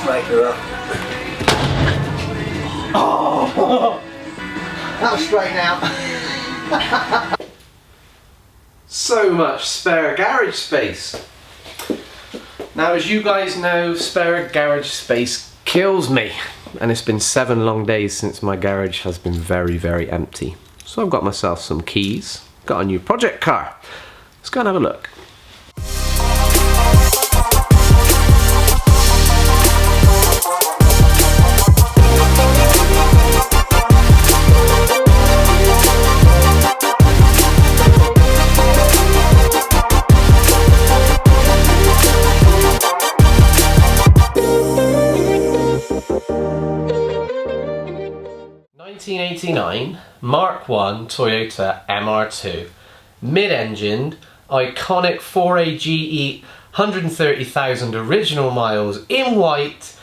Straighten her up. Oh! That'll straighten out. So much spare garage space. Now, as you guys know, spare garage space kills me. And it's been 7 long days since my garage has been very, very empty. So I've got myself some keys, got a new project car. Let's go and have a look. '89 Mark1 Toyota MR2, mid-engined, iconic 4AGE, 130,000 original miles in white,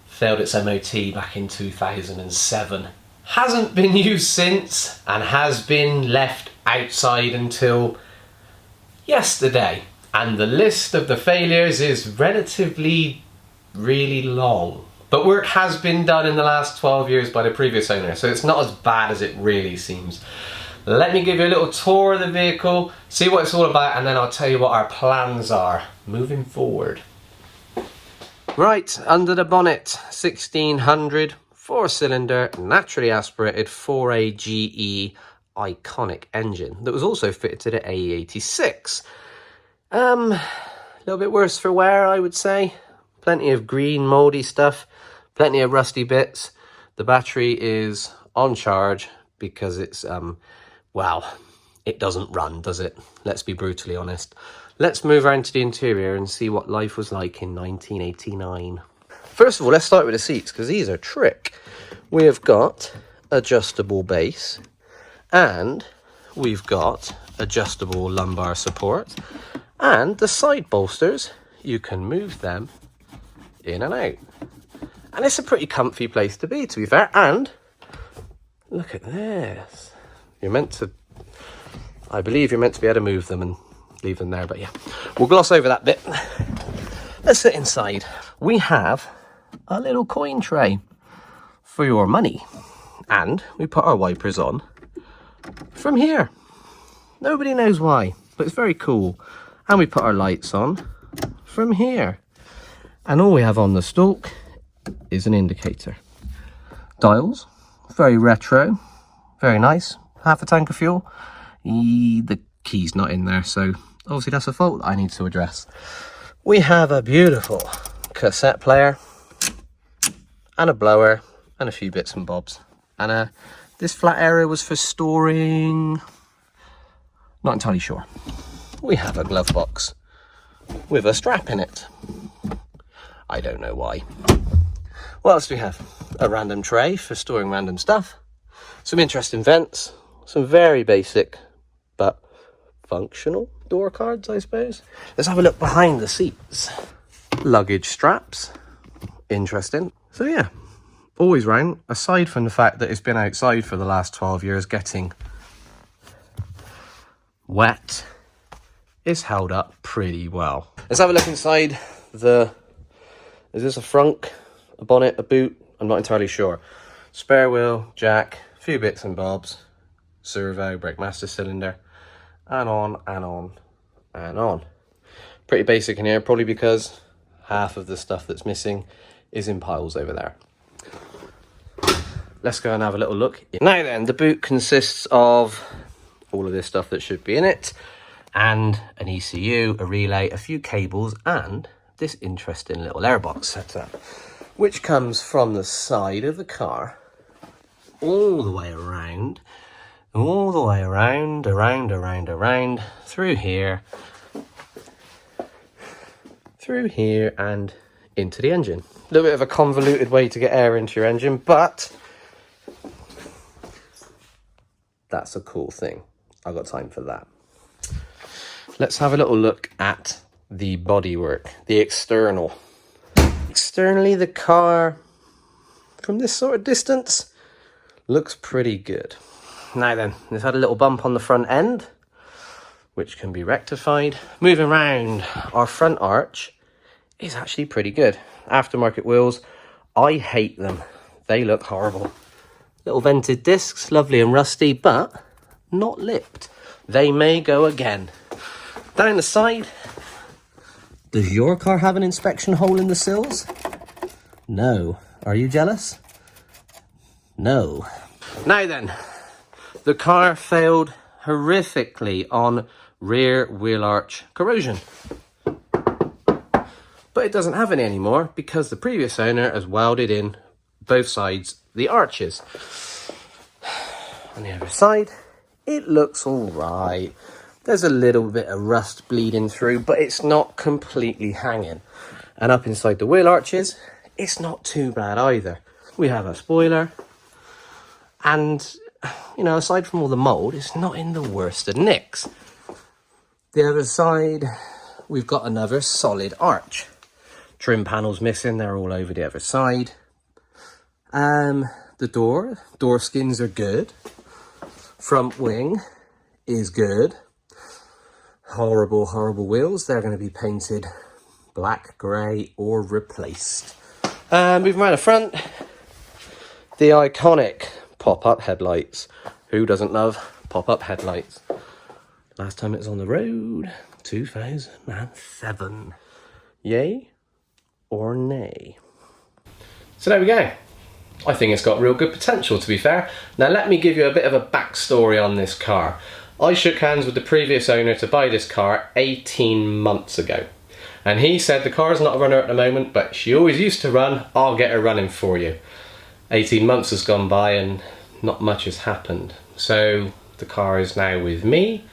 failed its MOT back in 2007. Hasn't been used since and has been left outside until yesterday. And the list of the failures is relatively really long. But work has been done in the last 12 years by the previous owner, so it's not as bad as it really seems. Let me give you a little tour of the vehicle, see what it's all about, and then I'll tell you what our plans are moving forward. Right, under the bonnet, 1600, 4-cylinder, naturally aspirated 4AGE iconic engine that was also fitted to the AE86. A little bit worse for wear, I would say. Plenty of green mouldy stuff. Plenty of rusty bits. The battery is on charge because it's, well, it doesn't run, does it? Let's be brutally honest. Let's move around to the interior and see what life was like in 1989. First of all, let's start with the seats, because these are trick. We have got adjustable base, and we've got adjustable lumbar support, and the side bolsters, you can move them in and out. And it's a pretty comfy place to be fair. And look at this. You're meant to, I believe you're meant to be able to move them and leave them there, but yeah, we'll gloss over that bit. Let's sit inside. We have a little coin tray for your money, and we put our wipers on from here. Nobody knows why, but it's very cool. And we put our lights on from here. And all we have on the stalk is an indicator. Dials, very retro, very nice. Half a tank of fuel. The key's not in there, so obviously that's a fault I need to address. We have a beautiful cassette player and a blower and a few bits and bobs. And this flat area was for storing, not entirely sure. We have a glove box with a strap in it. I don't know why. What else do we have? A random tray for storing random stuff. Some interesting vents. Some very basic but functional door cards, I suppose. Let's have a look behind the seats. Luggage straps. Interesting. So yeah, always round, aside from the fact that it's been outside for the last 12 years getting wet, it's held up pretty well. Let's have a look inside the... Is this a frunk, a bonnet, a boot? I'm not entirely sure. Spare wheel, jack, a few bits and bobs, servo, brake master cylinder, and on and on and on. Pretty basic in here, probably because half of the stuff that's missing is in piles over there. Let's go and have a little look. Now then, the boot consists of all of this stuff that should be in it, and an ECU, a relay, a few cables, and this interesting little airbox setup, which comes from the side of the car all the way around, around, through here, and into the engine. A little bit of a convoluted way to get air into your engine, but that's a cool thing. I've got time for that. Let's have a little look at the bodywork, the external. Externally, the car, from this sort of distance, looks pretty good. Now then, it's had a little bump on the front end, which can be rectified. Moving around, our front arch is actually pretty good. Aftermarket wheels, I hate them. They look horrible. Little vented discs, lovely and rusty, but not lipped. They may go again. Down the side, does your car have an inspection hole in the sills? No. Are you jealous? No. Now then, the car failed horrifically on rear wheel arch corrosion. But it doesn't have any anymore because the previous owner has welded in both sides the arches. On the other side, it looks all right. There's a little bit of rust bleeding through, but it's not completely hanging. And up inside the wheel arches, it's not too bad either. We have a spoiler, and you know, aside from all the mold, it's not in the worst of nicks. The other side, we've got another solid arch. Trim panels missing, they're all over the other side. The door skins are good. Front wing is good. Horrible, horrible wheels. They're going to be painted black, grey, or replaced. Moving around the front, the iconic pop-up headlights. Who doesn't love pop-up headlights? Last time it was on the road, 2007. Yay or nay? So there we go. I think it's got real good potential, to be fair. Now let me give you a bit of a backstory on this car. I shook hands with the previous owner to buy this car 18 months ago. And he said the car's not a runner at the moment, but she always used to run, I'll get her running for you. 18 months has gone by and not much has happened. So the car is now with me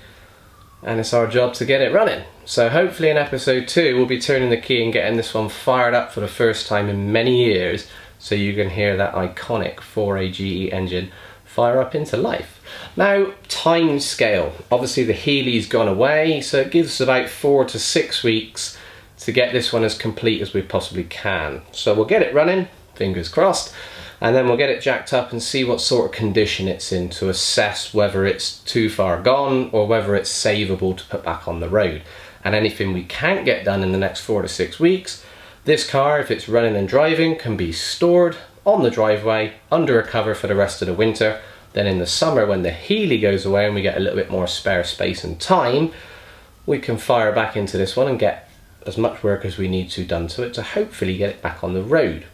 and it's our job to get it running. So hopefully in episode 2 we'll be turning the key and getting this one fired up for the first time in many years, so you can hear that iconic 4AGE engine fire up into life. Now, time scale. Obviously the Healy's gone away, so it gives us about 4 to 6 weeks to get this one as complete as we possibly can. So we'll get it running, fingers crossed, and then we'll get it jacked up and see what sort of condition it's in to assess whether it's too far gone or whether it's savable to put back on the road. And anything we can't get done in the next 4 to 6 weeks, this car, if it's running and driving, can be stored on the driveway under a cover for the rest of the winter. Then in the summer, when the Healy goes away and we get a little bit more spare space and time, we can fire back into this one and get as much work as we need to done to it to hopefully get it back on the road,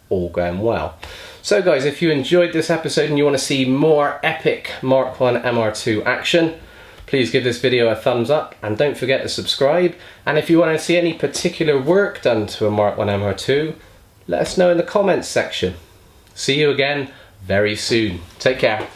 all going well. So guys, if you enjoyed this episode and you want to see more epic Mark 1 MR2 action, please give this video a thumbs up and don't forget to subscribe. And if you want to see any particular work done to a Mark 1 MR2, let us know in the comments section. See you again very soon. Take care.